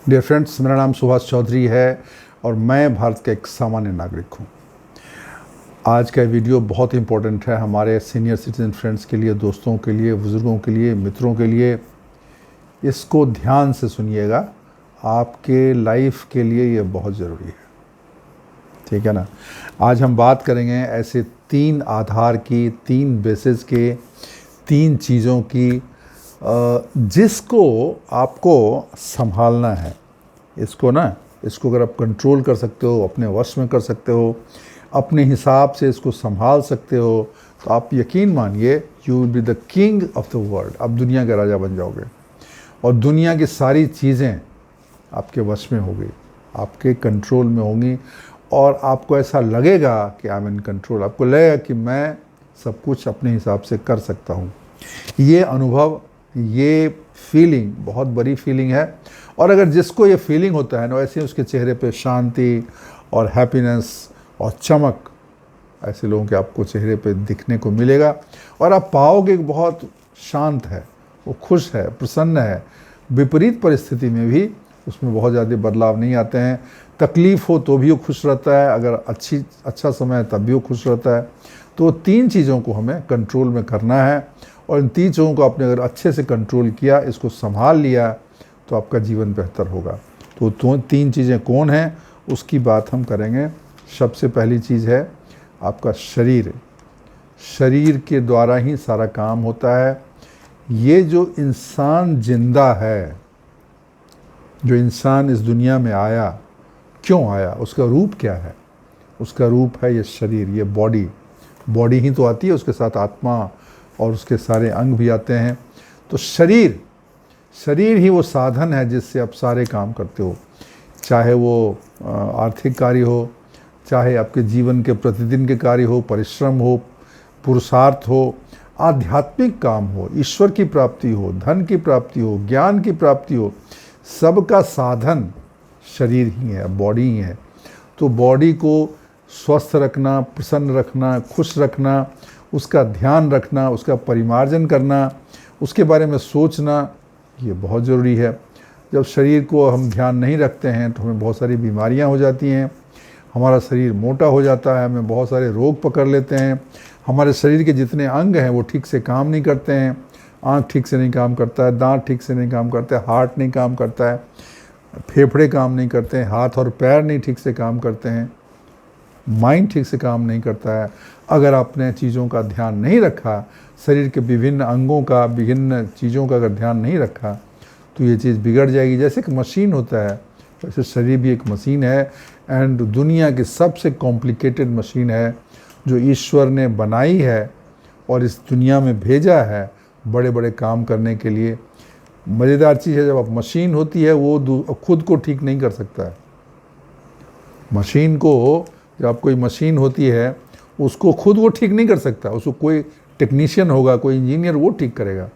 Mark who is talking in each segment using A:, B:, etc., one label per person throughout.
A: Dear friends, मेरा नाम सुभाष चौधरी है और मैं भारत का एक सामान्य नागरिक हूँ। आज का वीडियो बहुत इंपॉर्टेंट है हमारे सीनियर सिटीजन फ्रेंड्स के लिए, दोस्तों के लिए, बुज़ुर्गों के लिए, मित्रों के लिए। इसको ध्यान से सुनिएगा, आपके लाइफ के लिए ये बहुत ज़रूरी है, ठीक है ना। आज हम बात करेंगे ऐसे 3 आधार की, 3 बेसिस के, 3 चीज़ों की जिसको आपको संभालना है। इसको अगर आप कंट्रोल कर सकते हो, अपने वश में कर सकते हो, अपने हिसाब से इसको संभाल सकते हो, तो आप यकीन मानिए you will be the king of the world. आप दुनिया के राजा बन जाओगे और दुनिया की सारी चीज़ें आपके वश में होगी, आपके कंट्रोल में होंगी और आपको ऐसा लगेगा कि आई एम इन कंट्रोल। आपको लगेगा कि मैं सब कुछ अपने हिसाब से कर सकता हूँ। ये अनुभव, ये फीलिंग बहुत बड़ी फीलिंग है। और अगर जिसको ये फीलिंग होता है ना, वैसे उसके चेहरे पे शांति और हैप्पीनेस और चमक ऐसे लोगों के आपको चेहरे पे दिखने को मिलेगा। और आप पाओगे कि बहुत शांत है, वो खुश है, प्रसन्न है। विपरीत परिस्थिति में भी उसमें बहुत ज़्यादा बदलाव नहीं आते हैं। तकलीफ़ हो तो भी वो खुश रहता है, अगर अच्छा समय है तब भी वो खुश रहता है। तो 3 चीज़ों को हमें कंट्रोल में करना है और इन 3 चीज़ों को आपने अगर अच्छे से कंट्रोल किया, इसको संभाल लिया, तो आपका जीवन बेहतर होगा। तो 3 चीज़ें कौन हैं उसकी बात हम करेंगे। सबसे पहली चीज़ है आपका शरीर। शरीर के द्वारा ही सारा काम होता है। ये जो इंसान जिंदा है, जो इंसान इस दुनिया में आया, क्यों आया, उसका रूप क्या है? उसका रूप है ये शरीर, ये बॉडी ही तो आती है, उसके साथ आत्मा और उसके सारे अंग भी आते हैं। तो शरीर ही वो साधन है जिससे आप सारे काम करते हो, चाहे वो आर्थिक कार्य हो, चाहे आपके जीवन के प्रतिदिन के कार्य हो, परिश्रम हो, पुरुषार्थ हो, आध्यात्मिक काम हो, ईश्वर की प्राप्ति हो, धन की प्राप्ति हो, ज्ञान की प्राप्ति हो, सबका साधन शरीर ही है, बॉडी ही है। तो बॉडी को स्वस्थ रखना, प्रसन्न रखना, खुश रखना, उसका ध्यान रखना, उसका परिमार्जन करना, उसके बारे में सोचना, ये बहुत ज़रूरी है। जब शरीर को हम ध्यान नहीं रखते हैं तो हमें बहुत सारी बीमारियां हो जाती हैं, हमारा शरीर मोटा हो जाता है, हमें बहुत सारे रोग पकड़ लेते हैं। हमारे शरीर के जितने अंग हैं वो ठीक से काम नहीं करते हैं। आँख ठीक से नहीं काम करता है, दांत ठीक से नहीं काम करता है, हार्ट नहीं काम करता है, फेफड़े काम नहीं करते हैं, हाथ और पैर नहीं ठीक से काम करते हैं, माइंड ठीक से काम नहीं करता है। अगर आपने चीज़ों का ध्यान नहीं रखा, शरीर के विभिन्न अंगों का, विभिन्न चीज़ों का अगर ध्यान नहीं रखा, तो ये चीज़ बिगड़ जाएगी। जैसे कि मशीन होता है, वैसे शरीर भी एक मशीन है एंड दुनिया की सबसे कॉम्प्लिकेटेड मशीन है जो ईश्वर ने बनाई है और इस दुनिया में भेजा है बड़े बड़े काम करने के लिए। मज़ेदार चीज़ है, जब आप मशीन होती है वो खुद को ठीक नहीं कर सकता है। मशीन को, जब कोई मशीन होती है उसको खुद वो ठीक नहीं कर सकता, उसको कोई टेक्नीशियन होगा, कोई इंजीनियर, वो ठीक करेगा।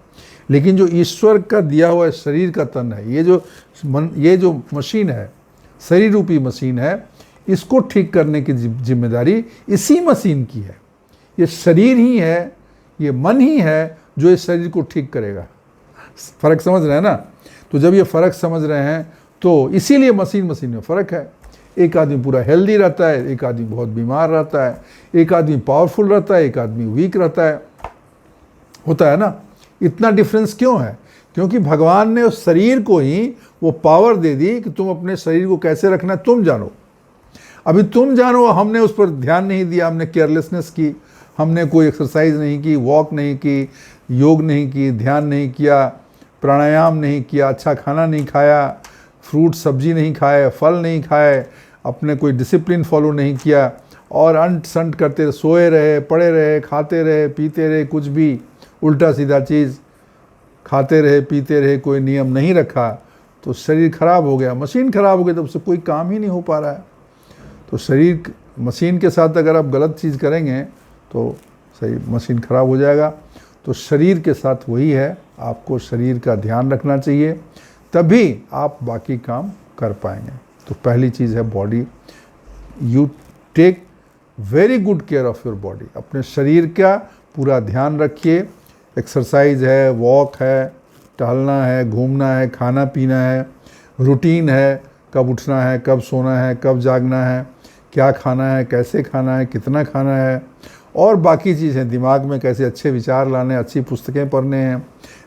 A: लेकिन जो ईश्वर का दिया हुआ शरीर का तन है, ये जो मशीन है, शरीर रूपी मशीन है, इसको ठीक करने की जिम्मेदारी इसी मशीन की है। ये शरीर ही है, ये मन ही है जो इस शरीर को ठीक करेगा। फ़र्क समझ रहे हैं ना? तो जब ये फ़र्क समझ रहे हैं तो इसीलिए मशीन में फ़र्क है। एक आदमी पूरा हेल्दी रहता है, एक आदमी बहुत बीमार रहता है, एक आदमी पावरफुल रहता है, एक आदमी वीक रहता है, होता है ना। इतना डिफरेंस क्यों है? क्योंकि भगवान ने उस शरीर को ही वो पावर दे दी कि तुम अपने शरीर को कैसे रखना है तुम जानो। अभी तुम जानो, हमने उस पर ध्यान नहीं दिया, हमने केयरलेसनेस की, हमने कोई एक्सरसाइज नहीं की, वॉक नहीं की, योग नहीं की, ध्यान नहीं किया, प्राणायाम नहीं किया, अच्छा खाना नहीं खाया, फ्रूट सब्जी नहीं खाए, फल नहीं खाए, अपने कोई डिसिप्लिन फॉलो नहीं किया और अंट संट करते सोए रहे, पड़े रहे, खाते रहे, पीते रहे, कुछ भी उल्टा सीधा चीज़ खाते रहे, पीते रहे, कोई नियम नहीं रखा, तो शरीर खराब हो गया, मशीन खराब हो गई, तो उससे कोई काम ही नहीं हो पा रहा है। तो शरीर मशीन के साथ अगर आप गलत चीज़ करेंगे तो सही मशीन खराब हो जाएगा। तो शरीर के साथ वही है, आपको शरीर का ध्यान रखना चाहिए, तभी आप बाकी काम कर पाएंगे। तो पहली चीज़ है body. You take very good care of your body. अपने शरीर का पूरा ध्यान रखिए। एक्सरसाइज है, वॉक है, टहलना है, घूमना है, खाना पीना है, रूटीन है, कब उठना है, कब सोना है, कब जागना है, क्या खाना है, कैसे खाना है, कितना खाना है, और बाकी चीज़ें दिमाग में कैसे अच्छे विचार लाने, अच्छी पुस्तकें पढ़ने हैं,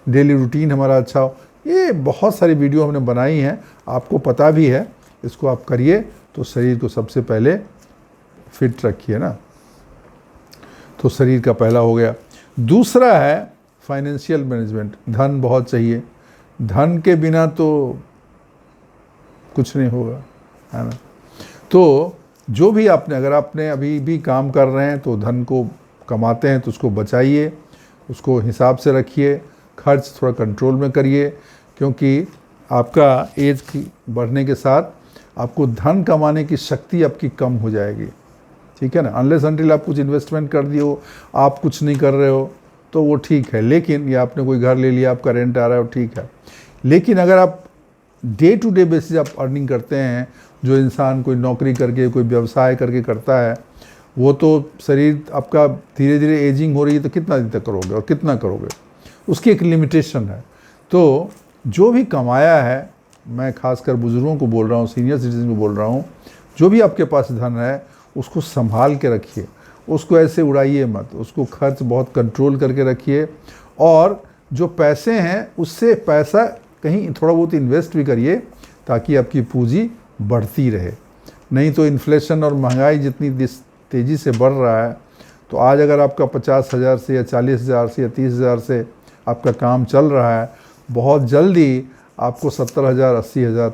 A: डेली रूटीन हमारा अच्छा हो। ये बहुत सारी वीडियो हमने बनाई हैं, आपको पता भी है। इसको आप करिए तो शरीर को सबसे पहले फिट रखिए ना। तो शरीर का पहला हो गया। दूसरा है फाइनेंशियल मैनेजमेंट। धन बहुत चाहिए, धन के बिना तो कुछ नहीं होगा, है ना। तो जो भी आपने, अगर आपने अभी भी काम कर रहे हैं तो धन को कमाते हैं तो उसको बचाइए, उसको हिसाब से रखिए, खर्च थोड़ा कंट्रोल में करिए, क्योंकि आपका एज की बढ़ने के साथ आपको धन कमाने की शक्ति आपकी कम हो जाएगी, ठीक है ना। अनलेस अनटिल आप कुछ इन्वेस्टमेंट कर दिए हो, आप कुछ नहीं कर रहे हो तो वो ठीक है, लेकिन या आपने कोई घर ले लिया, आपका रेंट आ रहा है, वो ठीक है। लेकिन अगर आप डे टू डे बेसिस आप अर्निंग करते हैं, जो इंसान कोई नौकरी करके, कोई व्यवसाय करके करता है, वो तो शरीर आपका धीरे धीरे एजिंग हो रही है, तो कितना दिन तक करोगे और कितना करोगे, उसकी एक लिमिटेशन है। तो जो भी कमाया है, मैं खासकर बुज़ुर्गों को बोल रहा हूँ, सीनियर सिटीजन को बोल रहा हूँ, जो भी आपके पास धन है उसको संभाल के रखिए, उसको ऐसे उड़ाइए मत, उसको खर्च बहुत कंट्रोल करके रखिए, और जो पैसे हैं उससे पैसा कहीं थोड़ा बहुत इन्वेस्ट भी करिए ताकि आपकी पूंजी बढ़ती रहे। नहीं तो इन्फ्लेशन और महंगाई जितनी तेज़ी से बढ़ रहा है, तो आज अगर आपका 50,000 से या 40,000 से या 30,000 से आपका काम चल रहा है, बहुत जल्दी आपको 70,000 80,000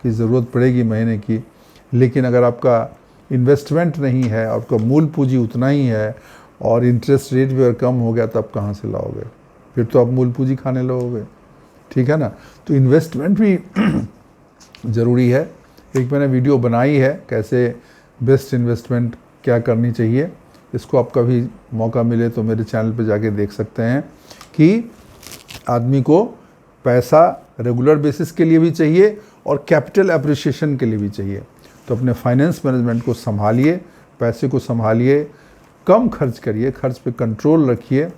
A: की ज़रूरत पड़ेगी महीने की। लेकिन अगर आपका इन्वेस्टमेंट नहीं है, आपका मूल पूंजी उतना ही है और इंटरेस्ट रेट भी अगर कम हो गया तो आप कहाँ से लाओगे, फिर तो आप मूल पूंजी खाने लगोगे, ठीक है ना। तो इन्वेस्टमेंट भी ज़रूरी है। एक मैंने वीडियो बनाई है कैसे बेस्ट इन्वेस्टमेंट क्या करनी चाहिए, इसको आप कभी मौका मिले तो मेरे चैनल पे जाके देख सकते हैं कि आदमी को पैसा रेगुलर बेसिस के लिए भी चाहिए और कैपिटल अप्रिसिएशन के लिए भी चाहिए। तो अपने फाइनेंस मैनेजमेंट को संभालिए, पैसे को संभालिए, कम खर्च करिए, खर्च पे कंट्रोल रखिए।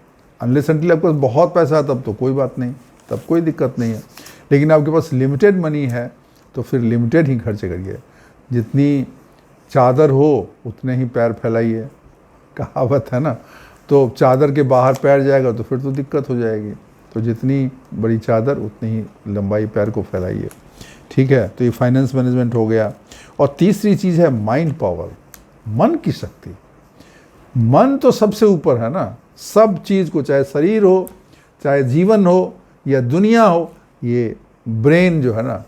A: अनलेस अनटिल आपके पास बहुत पैसा है तब तो कोई बात नहीं, तब कोई दिक्कत नहीं है। लेकिन आपके पास लिमिटेड मनी है तो फिर लिमिटेड ही खर्च करिए। जितनी चादर हो उतने ही पैर फैलाइए, कहावत है ना। तो चादर के बाहर पैर जाएगा तो फिर तो दिक्कत हो जाएगी। तो जितनी बड़ी चादर उतनी ही लंबाई पैर को फैलाइए, ठीक है। तो ये फाइनेंस मैनेजमेंट हो गया। और तीसरी चीज़ है माइंड पावर, मन की शक्ति। मन तो सबसे ऊपर है ना, सब चीज़ को, चाहे शरीर हो, चाहे जीवन हो या दुनिया हो, ये ब्रेन जो है ना,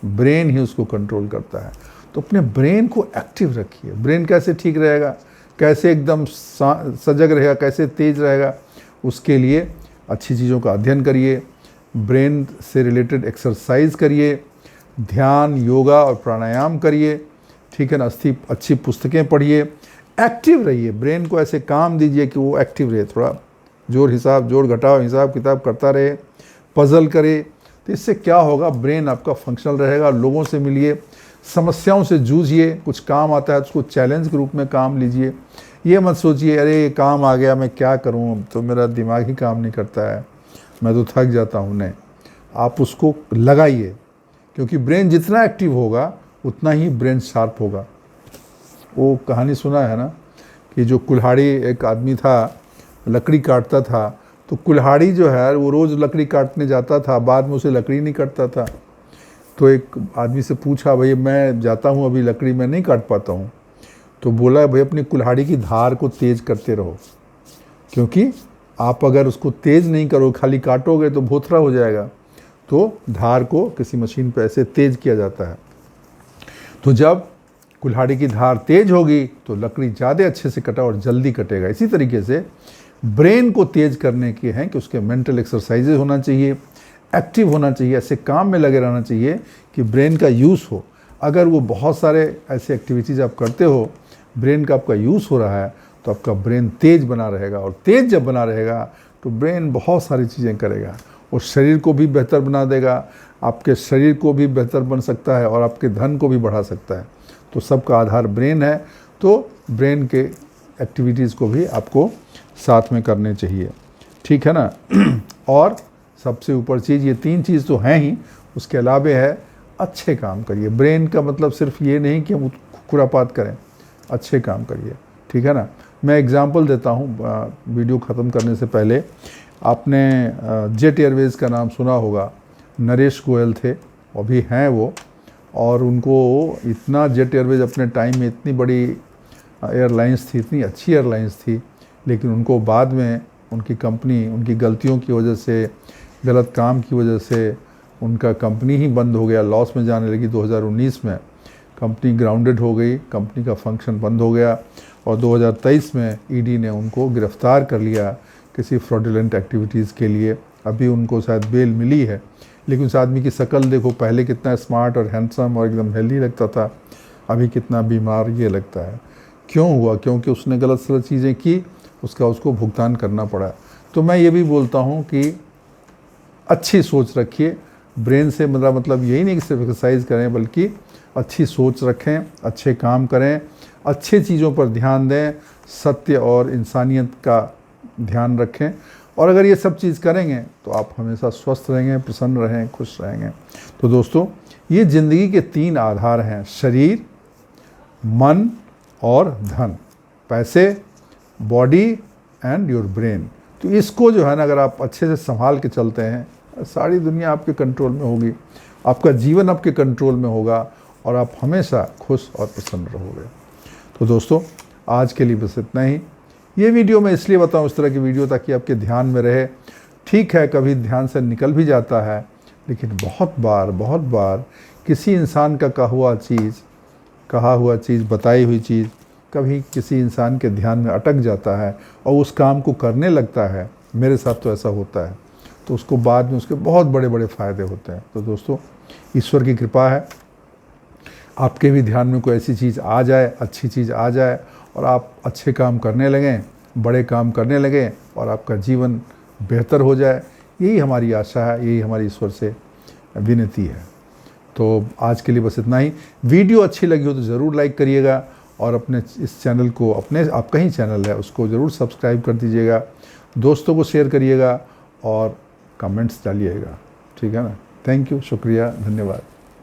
A: ब्रेन ही उसको कंट्रोल करता है। तो अपने ब्रेन को एक्टिव रखिए। ब्रेन कैसे ठीक रहेगा, कैसे एकदम सजग रहेगा, कैसे तेज रहेगा, उसके लिए अच्छी चीज़ों का अध्ययन करिए, ब्रेन से रिलेटेड एक्सरसाइज करिए, ध्यान, योगा और प्राणायाम करिए, ठीक है ना। अच्छी पुस्तकें पढ़िए, एक्टिव रहिए। ब्रेन को ऐसे काम दीजिए कि वो एक्टिव रहे, थोड़ा जोड़ घटाव हिसाब किताब करता रहे, पजल करे। तो इससे क्या होगा, ब्रेन आपका फंक्शनल रहेगा। लोगों से मिलिए, समस्याओं से जूझिए, कुछ काम आता है तो उसको चैलेंज के रूप में काम लीजिए। ये मत सोचिए अरे ये काम आ गया मैं क्या करूँ, तो मेरा दिमाग ही काम नहीं करता है, मैं तो थक जाता हूँ। नहीं, आप उसको लगाइए, क्योंकि ब्रेन जितना एक्टिव होगा उतना ही ब्रेन शार्प होगा। वो कहानी सुना है ना कि जो कुल्हाड़ी, एक आदमी था लकड़ी काटता था, तो कुल्हाड़ी जो है वो रोज़ लकड़ी काटने जाता था, बाद में उसे लकड़ी नहीं काटता था। तो एक आदमी से पूछा, भाई मैं जाता हूँ अभी लकड़ी मैं नहीं काट पाता हूँ। तो बोला, भाई अपनी कुल्हाड़ी की धार को तेज़ करते रहो, क्योंकि आप अगर उसको तेज़ नहीं करो, खाली काटोगे तो भोथरा हो जाएगा। तो धार को किसी मशीन पर ऐसे तेज़ किया जाता है। तो जब कुल्हाड़ी की धार तेज होगी तो लकड़ी ज़्यादा अच्छे से कटा और जल्दी कटेगा। इसी तरीके से ब्रेन को तेज करने के हैं कि उसके मेंटल एक्सरसाइजेज होना चाहिए, एक्टिव होना चाहिए, ऐसे काम में लगे रहना चाहिए कि ब्रेन का यूज़ हो। अगर वो बहुत सारे ऐसे एक्टिविटीज़ आप करते हो, ब्रेन का आपका यूज़ हो रहा है, तो आपका ब्रेन तेज बना रहेगा। और तेज जब बना रहेगा तो ब्रेन बहुत सारी चीज़ें करेगा और शरीर को भी बेहतर बना देगा। आपके शरीर को भी बेहतर बन सकता है और आपके धन को भी बढ़ा सकता है। तो सबका आधार ब्रेन है, तो ब्रेन के एक्टिविटीज़ को भी आपको साथ में करने चाहिए, ठीक है ना। और सबसे ऊपर चीज़, ये तीन चीज़ तो हैं ही, उसके अलावे है अच्छे काम करिए। ब्रेन का मतलब सिर्फ ये नहीं कि हम खुरापात करें, अच्छे काम करिए, ठीक है ना। मैं एग्जांपल देता हूँ वीडियो ख़त्म करने से पहले। आपने जेट एयरवेज़ का नाम सुना होगा, नरेश गोयल थे, अभी हैं वो, और उनको इतना जेट एयरवेज़ अपने टाइम में इतनी बड़ी एयरलाइंस थी, इतनी अच्छी एयरलाइंस थी, लेकिन उनको बाद में उनकी कंपनी उनकी गलतियों की वजह से, गलत काम की वजह से उनका कंपनी ही बंद हो गया, लॉस में जाने लगी। 2019 में कंपनी ग्राउंडेड हो गई, कंपनी का फंक्शन बंद हो गया, और 2023 में ईडी ने उनको गिरफ़्तार कर लिया किसी फ्रॉडुलेंट एक्टिविटीज़ के लिए। अभी उनको शायद बेल मिली है, लेकिन उस आदमी की शक्ल देखो, पहले कितना स्मार्ट और हैंडसम और एकदम हेल्दी लगता था, अभी कितना बीमार ये लगता है। क्यों हुआ? क्योंकि उसने गलत सलत चीज़ें की, उसको भुगतान करना पड़ा। तो मैं ये भी बोलता हूँ कि अच्छी सोच रखिए। ब्रेन से मेरा मतलब यही नहीं कि सिर्फ एक्सरसाइज करें, बल्कि अच्छी सोच रखें, अच्छे काम करें, अच्छे चीज़ों पर ध्यान दें, सत्य और इंसानियत का ध्यान रखें। और अगर ये सब चीज़ करेंगे तो आप हमेशा स्वस्थ रहेंगे, प्रसन्न रहें, खुश रहेंगे। तो दोस्तों, ये ज़िंदगी के 3 आधार हैं, शरीर, मन और धन, पैसे, बॉडी एंड योर ब्रेन। तो इसको जो है ना, अगर आप अच्छे से संभाल के चलते हैं, सारी दुनिया आपके कंट्रोल में होगी, आपका जीवन आपके कंट्रोल में होगा, और आप हमेशा खुश और प्रसन्न रहोगे। तो दोस्तों, आज के लिए बस इतना ही। ये वीडियो मैं इसलिए बताऊं, इस तरह की वीडियो, ताकि आपके ध्यान में रहे। ठीक है, कभी ध्यान से निकल भी जाता है, लेकिन बहुत बार किसी इंसान का कहा हुआ चीज़, बताई हुई चीज़ कभी किसी इंसान के ध्यान में अटक जाता है और उस काम को करने लगता है। मेरे साथ तो ऐसा होता है, तो उसको बाद में उसके बहुत बड़े फ़ायदे होते हैं। तो दोस्तों, ईश्वर की कृपा है, आपके भी ध्यान में कोई ऐसी चीज़ आ जाए, अच्छी चीज़ आ जाए, और आप अच्छे काम करने लगें, बड़े काम करने लगें, और आपका जीवन बेहतर हो जाए। यही हमारी आशा है, यही हमारी ईश्वर से विनती है। तो आज के लिए बस इतना ही। वीडियो अच्छी लगी हो तो ज़रूर लाइक करिएगा, और अपने इस चैनल को, आपका ही चैनल है, उसको ज़रूर सब्सक्राइब कर दीजिएगा, दोस्तों को शेयर करिएगा और कमेंट्स डालिएगा, ठीक है ना। थैंक यू, शुक्रिया, धन्यवाद।